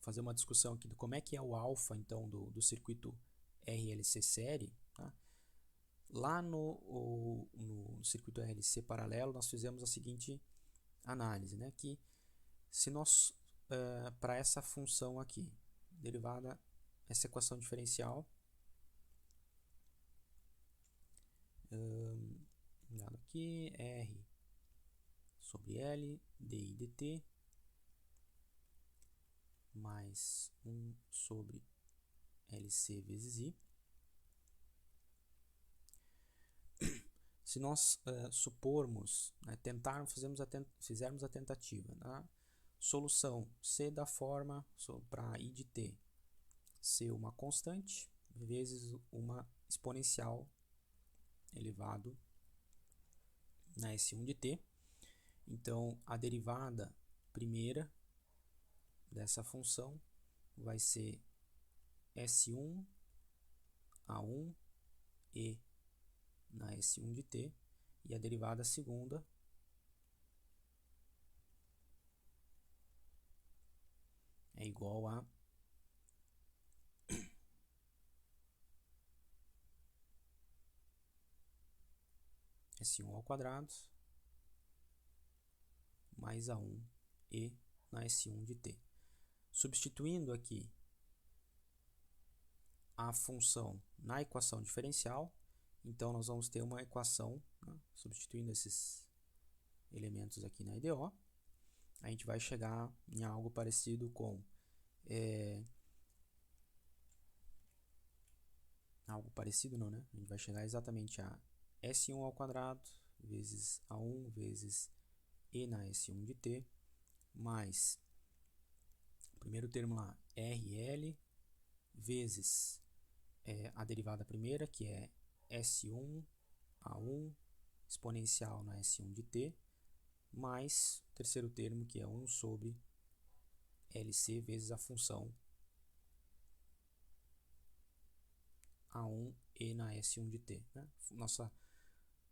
fazer uma discussão aqui de como é que é o alfa, então, do circuito RLC série, tá? Lá no circuito RLC paralelo, nós fizemos a seguinte análise, né? Que se nós, para essa função aqui, derivada, essa equação diferencial, dado aqui, R sobre L, dI dt, mais 1 sobre LC vezes I. Se nós supormos, né, fizermos a tentativa, tá? Solução C da forma para I de t ser uma constante vezes uma exponencial elevado na S1 de t. Então, a derivada primeira dessa função vai ser S1 A1 e na S1 de t, e a derivada segunda é igual a S1 ao quadrado mais A1 e na S1 de t. Substituindo aqui a função na equação diferencial, então nós vamos ter uma equação, né, substituindo esses elementos aqui na IDO, a gente vai chegar em algo parecido com algo parecido não, né? A gente vai chegar exatamente a S1 ao quadrado vezes A1 vezes E na S1 de t, mais o primeiro termo lá, RL, vezes a derivada primeira, que é S1 A1 exponencial na S1 de t, mais o terceiro termo, que é 1 sobre LC vezes a função A1 e na S1 de t, né? Nossa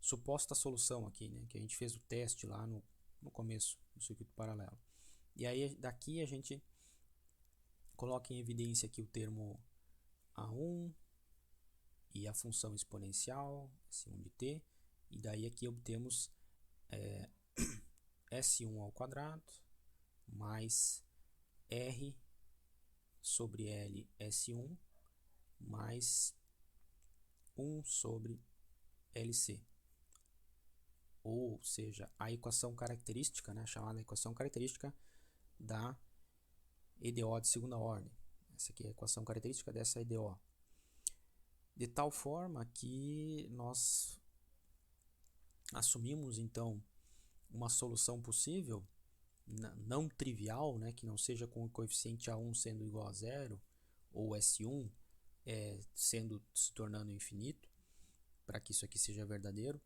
suposta solução aqui, né? Que a gente fez o teste lá no começo do circuito paralelo. E aí daqui a gente coloca em evidência aqui o termo A1 e a função exponencial S1 de t, e daí aqui obtemos S1 ao quadrado mais R sobre L S1 mais 1 sobre LC. Ou seja, a equação característica, né, chamada equação característica da EDO de segunda ordem. Essa aqui é a equação característica dessa EDO. De tal forma que nós assumimos, então, uma solução possível, não trivial, né, que não seja com o coeficiente A1 sendo igual a zero, ou S1 se tornando infinito, para que isso aqui seja verdadeiro.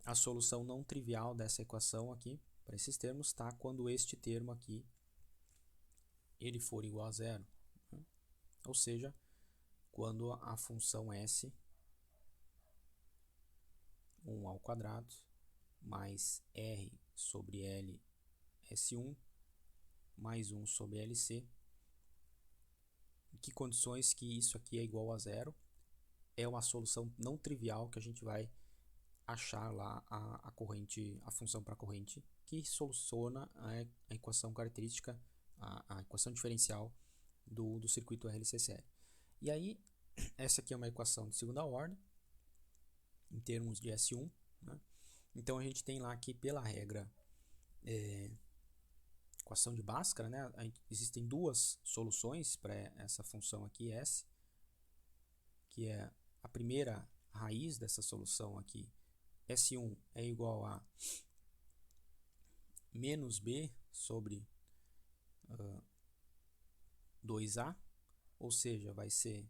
A solução não trivial dessa equação aqui, para esses termos, está quando este termo aqui ele for igual a zero, né? Ou seja, quando a função S 1 ao quadrado mais R sobre L S1 mais 1 sobre LC. Em que condições que isso aqui é igual a zero? É uma solução não trivial que a gente vai achar lá a corrente, a função para a corrente que soluciona a equação característica, a equação diferencial do circuito RLC série. E aí, essa aqui é uma equação de segunda ordem, em termos de S1, né? Então a gente tem lá que pela regra equação de Bhaskara, né? Existem duas soluções para essa função aqui S, que é a primeira raiz dessa solução aqui, S1 é igual a menos B sobre 2A, ou seja, vai ser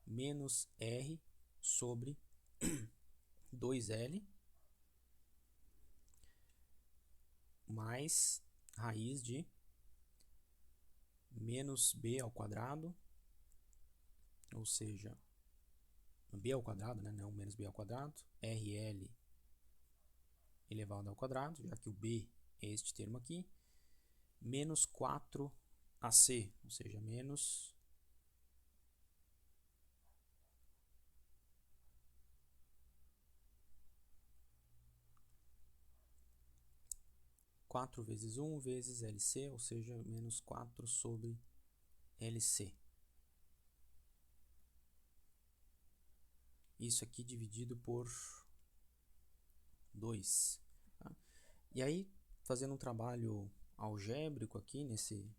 menos R sobre 2L mais raiz de menos B ao quadrado, ou seja, B ao quadrado, né? Não menos B ao quadrado, RL elevado ao quadrado, já que o B é este termo aqui, menos 4 AC, ou seja, menos 4 vezes 1 vezes LC, ou seja, menos 4 sobre LC. Isso aqui dividido por 2. Tá? E aí, fazendo um trabalho algébrico aqui nesse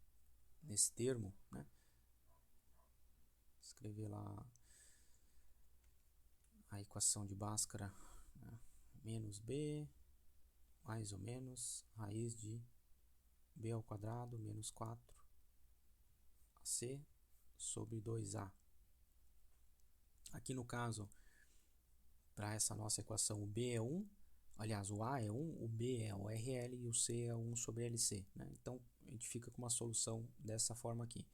termo, né? Escrever lá a equação de Bhaskara, né? Menos B mais ou menos raiz de B ao quadrado menos 4AC sobre 2A. Aqui no caso, para essa nossa equação, o B é 1, aliás, o A é 1, o B é o RL e o C é 1 sobre LC. Né? Então, a gente fica com uma solução dessa forma aqui.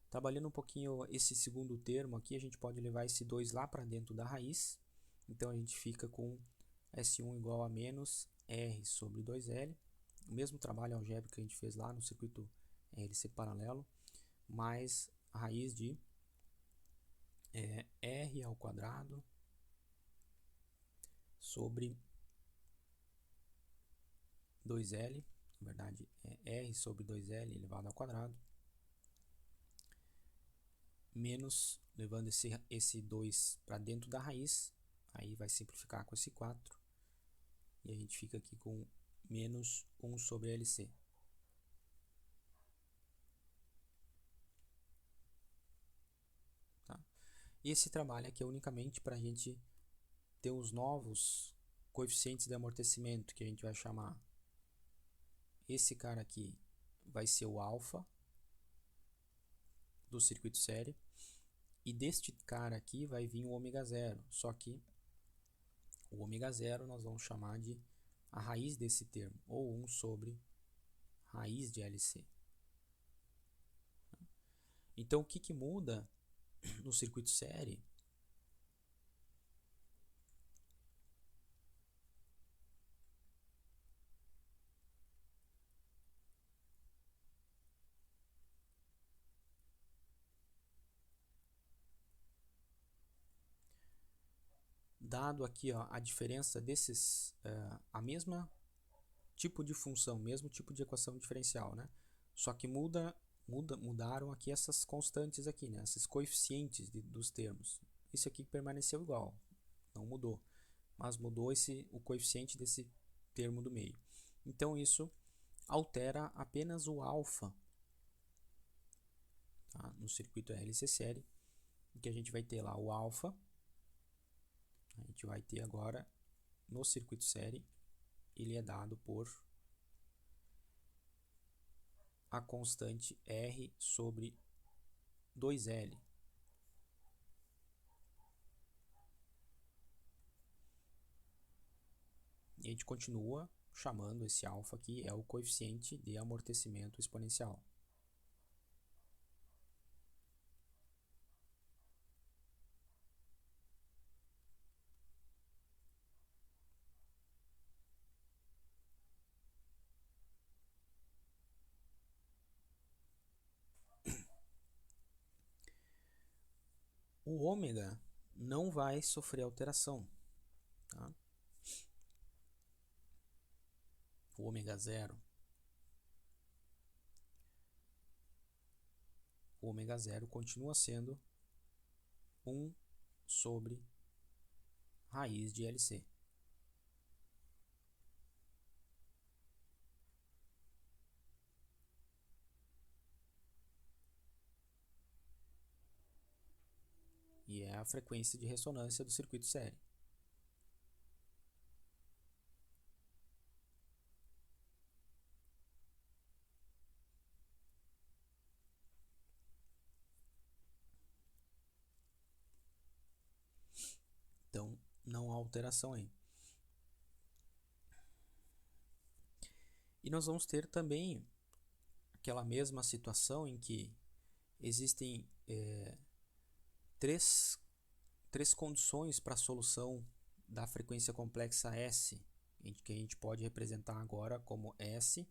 Trabalhando um pouquinho esse segundo termo aqui, a gente pode levar esse 2 lá para dentro da raiz. Então, a gente fica com S1 igual a menos R sobre 2L. O mesmo trabalho algébrico que a gente fez lá no circuito LC paralelo, mais a raiz de R ao quadrado sobre 2L, na verdade é R sobre 2L elevado ao quadrado, menos, levando esse 2 para dentro da raiz, aí vai simplificar com esse 4, e a gente fica aqui com menos 1 sobre LC. Tá? E esse trabalho aqui é unicamente para a gente ter os novos coeficientes de amortecimento, que a gente vai chamar. Esse cara aqui vai ser o alfa do circuito série, e deste cara aqui vai vir o ômega zero, só que o ômega zero nós vamos chamar de a raiz desse termo, ou 1 sobre raiz de LC. Então, o que muda no circuito série? Dado aqui ó, a diferença desses, a mesma tipo de função, mesmo tipo de equação diferencial, né? Só que mudaram aqui essas constantes aqui, né? Esses coeficientes dos termos. Isso aqui permaneceu igual, não mudou, mas mudou o coeficiente desse termo do meio. Então isso altera apenas o alfa, tá? No circuito LC série, que a gente vai ter lá o alfa, a gente vai ter agora no circuito série, ele é dado por a constante R sobre 2L. E a gente continua chamando esse alfa aqui, é o coeficiente de amortecimento exponencial. O ômega não vai sofrer alteração. Tá? O ômega zero. O ômega zero continua sendo 1 sobre raiz de LC. E é a frequência de ressonância do circuito série. Então, não há alteração aí. E nós vamos ter também aquela mesma situação em que existem três condições para a solução da frequência complexa S, que a gente pode representar agora como S1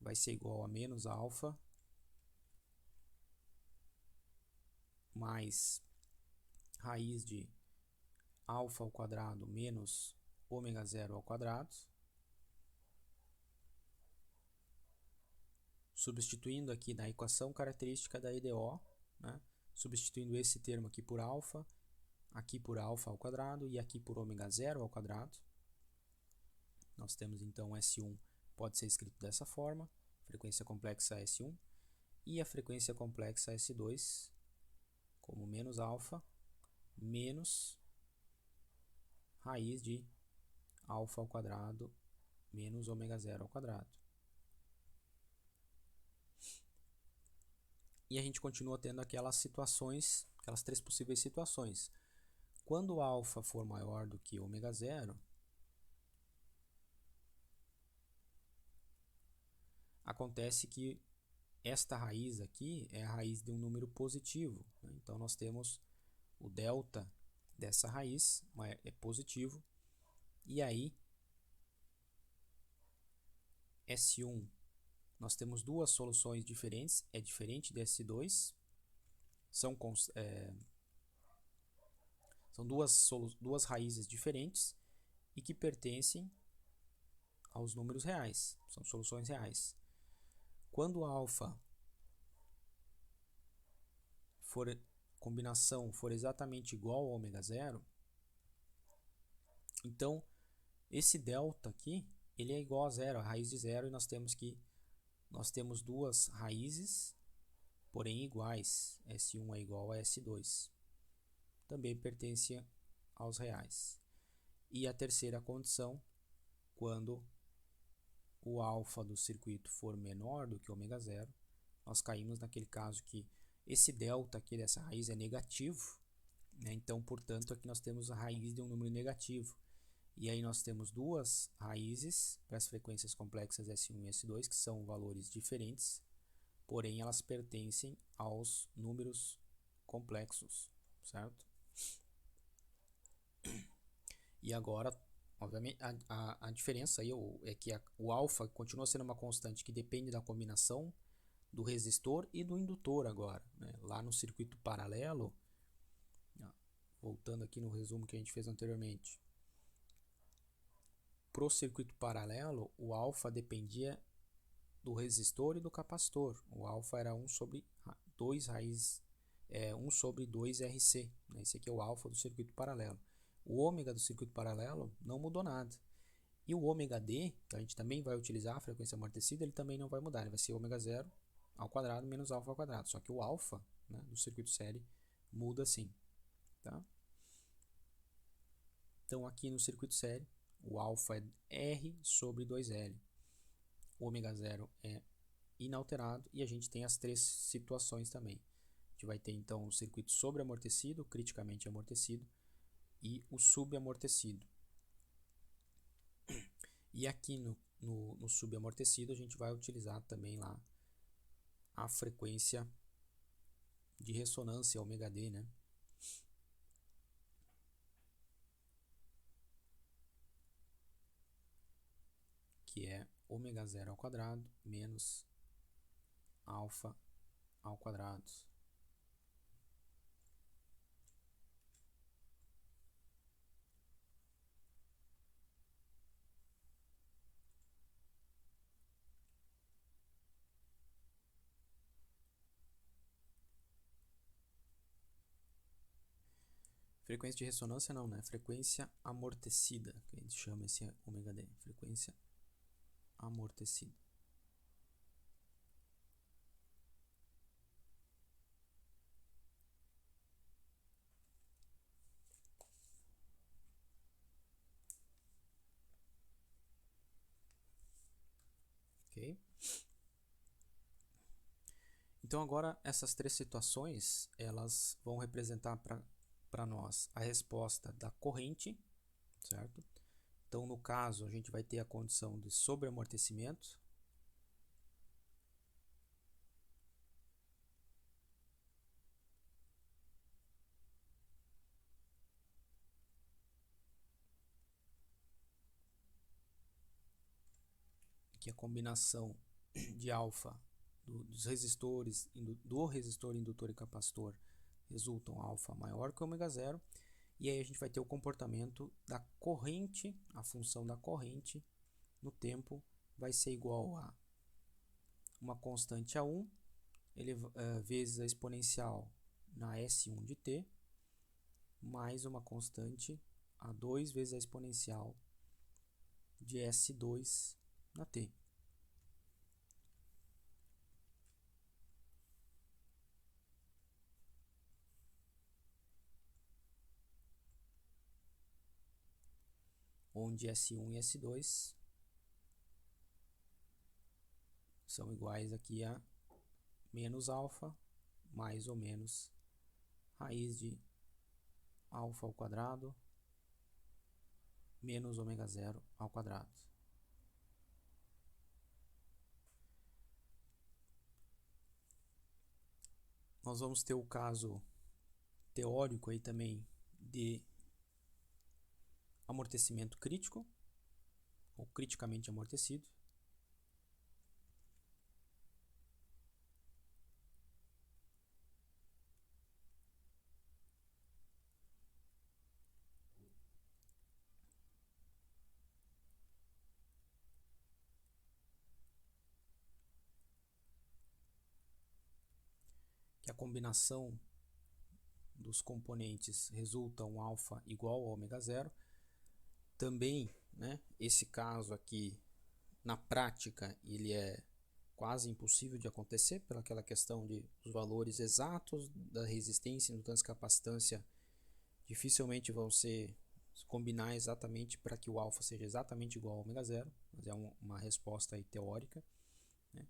vai ser igual a menos alfa mais raiz de alfa ao quadrado menos ômega zero ao quadrado. Substituindo aqui na equação característica da EDO, né? Substituindo esse termo aqui por alfa ao quadrado e aqui por ômega zero ao quadrado. Nós temos então S1 pode ser escrito dessa forma, frequência complexa S1, e a frequência complexa S2 como menos alfa menos raiz de alfa ao quadrado menos ômega zero ao quadrado. E a gente continua tendo aquelas situações, aquelas três possíveis situações. Quando alfa for maior do que ômega zero, acontece que esta raiz aqui é a raiz de um número positivo, né? Então nós temos o delta dessa raiz é positivo, e aí S1 nós temos duas soluções diferentes, é diferente de S2, são duas raízes diferentes e que pertencem aos números reais, são soluções reais. Quando alfa combinação for exatamente igual ao ômega zero, então esse delta aqui ele é igual a zero, a raiz de zero, e nós temos duas raízes, porém iguais. S1 é igual a S2. Também pertence aos reais. E a terceira condição, quando o alfa do circuito for menor do que ômega zero, nós caímos naquele caso que esse delta aqui dessa raiz é negativo, né? Então, portanto, aqui nós temos a raiz de um número negativo. E aí nós temos duas raízes para as frequências complexas S1 e S2, que são valores diferentes, porém elas pertencem aos números complexos, certo? E agora, obviamente, a diferença aí é que o alfa continua sendo uma constante que depende da combinação do resistor e do indutor agora, né? Lá no circuito paralelo, voltando aqui no resumo que a gente fez anteriormente, para o circuito paralelo, o alfa dependia do resistor e do capacitor. O alfa era 1 sobre 2 raiz, 1 sobre 2 RC. Né? Esse aqui é o alfa do circuito paralelo. O ômega do circuito paralelo não mudou nada. E o ômega D, que a gente também vai utilizar a frequência amortecida, ele também não vai mudar. Ele vai ser ômega zero ao quadrado menos alfa ao quadrado. Só que o alfa, né, do circuito série muda sim. Tá? Então aqui no circuito série, o alfa é R sobre 2L. O ômega zero é inalterado e a gente tem as três situações também. A gente vai ter então o circuito sobreamortecido, criticamente amortecido, e o subamortecido. E aqui no subamortecido a gente vai utilizar também lá a frequência de ressonância ômega D, né? Que é ômega zero ao quadrado menos alfa ao quadrado. Frequência de ressonância não, né? Frequência amortecida, que a gente chama esse ômega D. Frequência amortecida. Ok? Então agora essas três situações, elas vão representar para nós a resposta da corrente, certo? Então no caso a gente vai ter a condição de sobreamortecimento, que a combinação de alfa dos resistores, do resistor, indutor e capacitor resultam alfa maior que ômega zero. E aí a gente vai ter o comportamento da corrente, a função da corrente no tempo vai ser igual a uma constante A1 vezes a exponencial na S1 de t, mais uma constante A2 vezes a exponencial de S2 na t. Onde S1 e S2 são iguais aqui a menos alfa mais ou menos raiz de alfa ao quadrado menos ômega zero ao quadrado. Nós vamos ter o caso teórico aí também de amortecimento crítico ou criticamente amortecido. Que a combinação dos componentes resulta um alfa igual a ômega zero. Também, né, esse caso aqui, na prática, ele é quase impossível de acontecer, pela aquela questão de os valores exatos da resistência, indutância e capacitância dificilmente vão se combinar exatamente para que o alfa seja exatamente igual a ômega zero, mas é uma resposta aí teórica, né,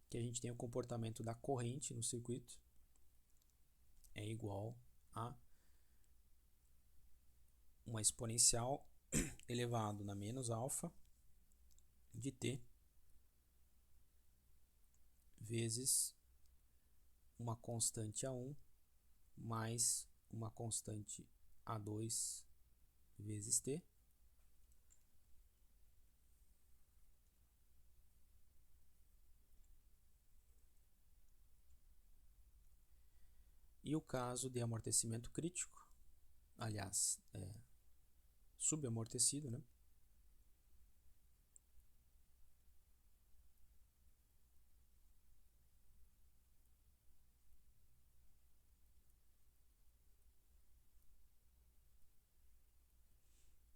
que a gente tem o comportamento da corrente no circuito é igual a uma exponencial elevado na menos alfa de t vezes uma constante A1 mais uma constante A2 vezes t e o caso de amortecimento crítico, aliás, subamortecido, né?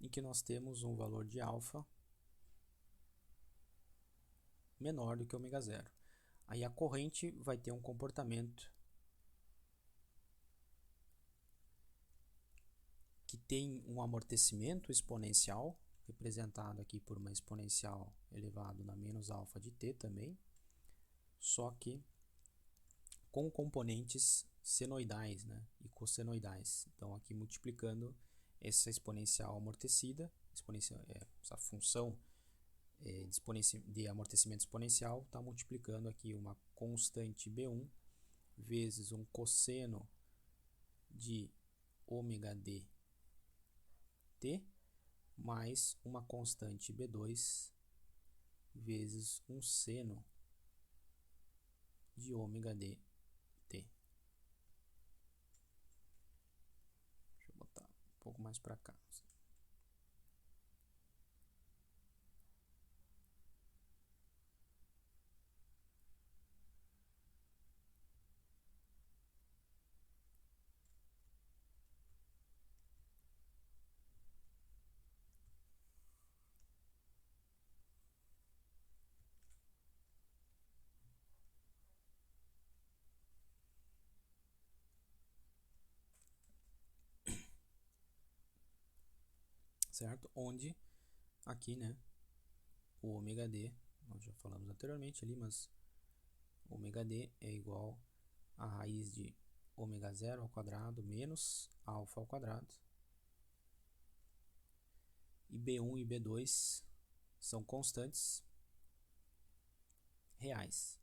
Em que nós temos um valor de alfa menor do que ômega zero. Aí a corrente vai ter um comportamento que tem um amortecimento exponencial, representado aqui por uma exponencial elevado na menos alfa de t também, só que com componentes senoidais, né, e cossenoidais. Então aqui multiplicando essa exponencial amortecida, essa função de amortecimento exponencial está multiplicando aqui uma constante B1 vezes um cosseno de ômega d t mais uma constante B2 vezes um seno de ômega d t. Deixa eu botar um pouco mais para cá. Certo? Onde aqui, né, o ômega d, nós já falamos anteriormente ali, mas ômega d é igual a raiz de ômega zero ao quadrado menos alfa ao quadrado. E B1 e B2 são constantes reais.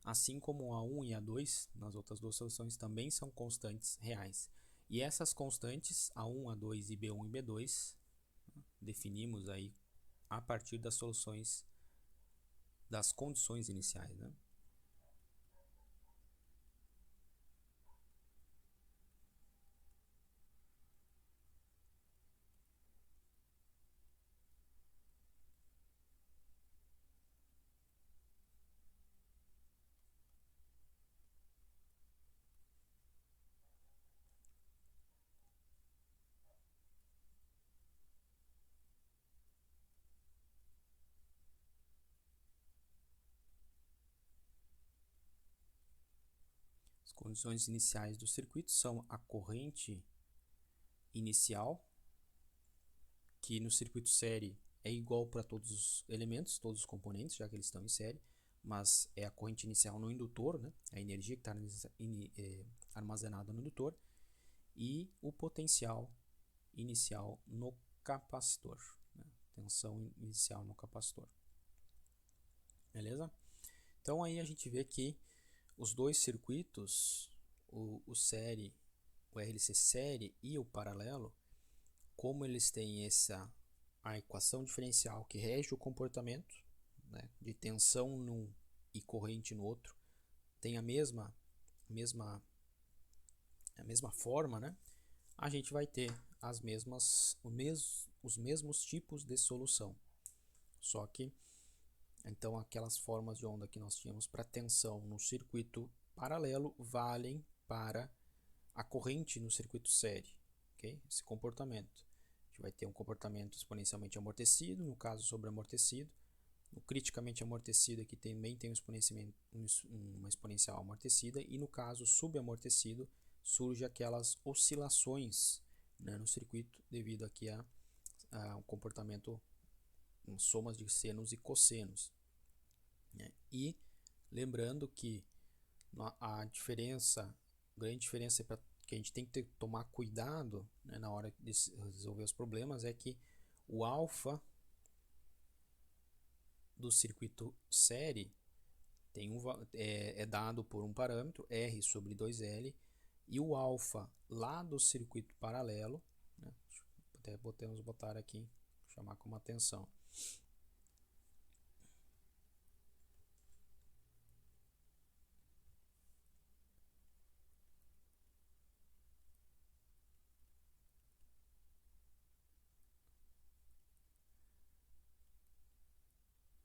assim como A1 e A2, nas outras duas soluções, também são constantes reais. E essas constantes, A1, A2 e B1 e B2, definimos aí a partir das soluções das condições iniciais, né? As condições iniciais do circuito são a corrente inicial, que no circuito série é igual para todos os elementos, todos os componentes, já que eles estão em série, mas é a corrente inicial no indutor, né? A energia que está armazenada no indutor, e o potencial inicial no capacitor, né? Tensão inicial no capacitor. Beleza? Então aí a gente vê que os dois circuitos, o série, o RLC série e o paralelo, como eles têm a equação diferencial que rege o comportamento, né, de tensão num e corrente no outro, tem a mesma forma, né? A gente vai ter os mesmos tipos de solução. Só que então aquelas formas de onda que nós tínhamos para tensão no circuito paralelo valem para a corrente no circuito série, ok? Esse comportamento. A gente vai ter um comportamento exponencialmente amortecido, no caso sobreamortecido. O criticamente amortecido aqui também tem uma exponencial amortecida, e no caso subamortecido surge aquelas oscilações, né, no circuito devido aqui a um comportamento em somas de senos e cossenos, né? E lembrando que a grande diferença que a gente tem que tomar cuidado, né, na hora de resolver os problemas é que o alfa do circuito série é dado por um parâmetro R sobre 2L, e o alfa lá do circuito paralelo, né, até podemos botar aqui, chamar como atenção.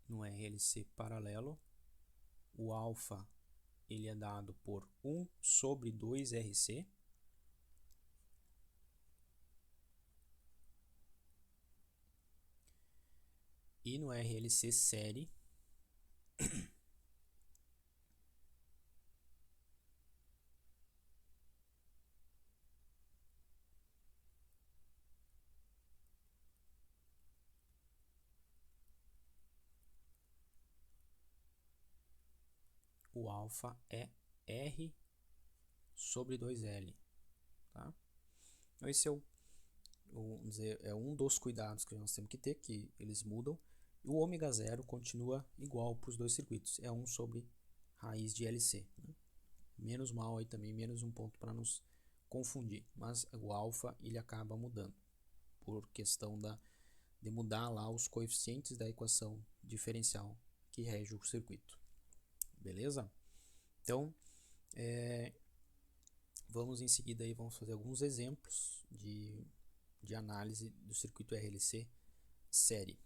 No RLC paralelo, o alfa ele é dado por 1 sobre 2RC, e no RLC série o alfa é R sobre 2L, tá? Então esse é um dos cuidados que nós temos que ter, que eles mudam. E o ômega zero continua igual para os dois circuitos, é 1 sobre raiz de LC, né? Menos mal aí também, menos um ponto para nos confundir, mas o alfa ele acaba mudando por questão de mudar lá os coeficientes da equação diferencial que rege o circuito. Beleza? Então, vamos em seguida aí, vamos fazer alguns exemplos de análise do circuito RLC série.